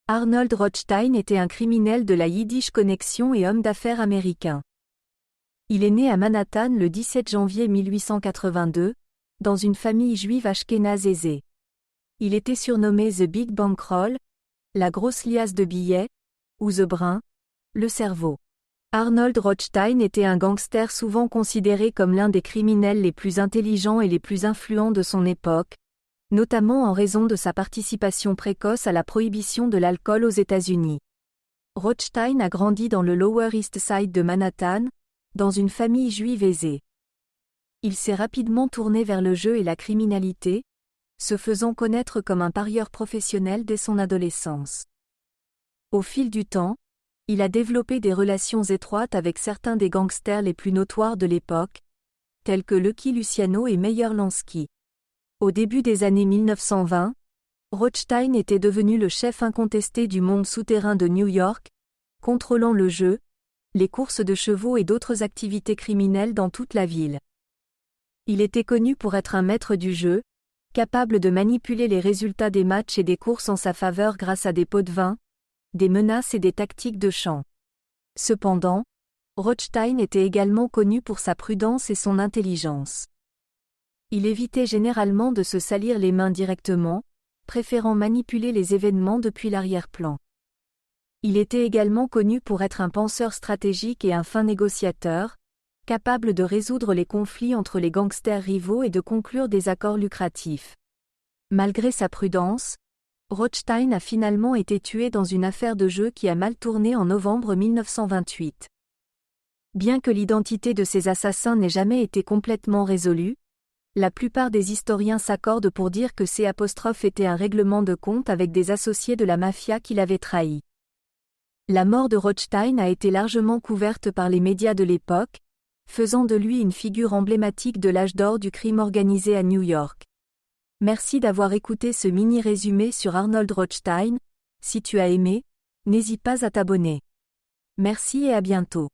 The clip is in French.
Arnold Rothstein était un criminel de la Yiddish Connection et homme d'affaires américain. Il est né à Manhattan le 17 janvier 1882, dans une famille juive ashkénaze aisée. Il était surnommé The Big Bankroll, la grosse liasse de billets, ou The Brain, le cerveau. Arnold Rothstein était un gangster souvent considéré comme l'un des criminels les plus intelligents et les plus influents de son époque, notamment en raison de sa participation précoce à la prohibition de l'alcool aux États-Unis. Rothstein a grandi dans le Lower East Side de Manhattan, dans une famille juive aisée. Il s'est rapidement tourné vers le jeu et la criminalité, se faisant connaître comme un parieur professionnel dès son adolescence. Au fil du temps, il a développé des relations étroites avec certains des gangsters les plus notoires de l'époque, tels que Lucky Luciano et Meyer Lansky. Au début des années 1920, Rothstein était devenu le chef incontesté du monde souterrain de New York, contrôlant le jeu, les courses de chevaux et d'autres activités criminelles dans toute la ville. Il était connu pour être un maître du jeu, capable de manipuler les résultats des matchs et des courses en sa faveur grâce à des pots de vin, des menaces et des tactiques de chant. Cependant, Rothstein était également connu pour sa prudence et son intelligence. Il évitait généralement de se salir les mains directement, préférant manipuler les événements depuis l'arrière-plan. Il était également connu pour être un penseur stratégique et un fin négociateur, capable de résoudre les conflits entre les gangsters rivaux et de conclure des accords lucratifs. Malgré sa prudence, Rothstein a finalement été tué dans une affaire de jeu qui a mal tourné en novembre 1928. Bien que l'identité de ces assassins n'ait jamais été complètement résolue, la plupart des historiens s'accordent pour dire que C' était un règlement de compte avec des associés de la mafia qui l'avaient trahi. La mort de Rothstein a été largement couverte par les médias de l'époque, faisant de lui une figure emblématique de l'âge d'or du crime organisé à New York. Merci d'avoir écouté ce mini-résumé sur Arnold Rothstein. Si tu as aimé, n'hésite pas à t'abonner. Merci et à bientôt.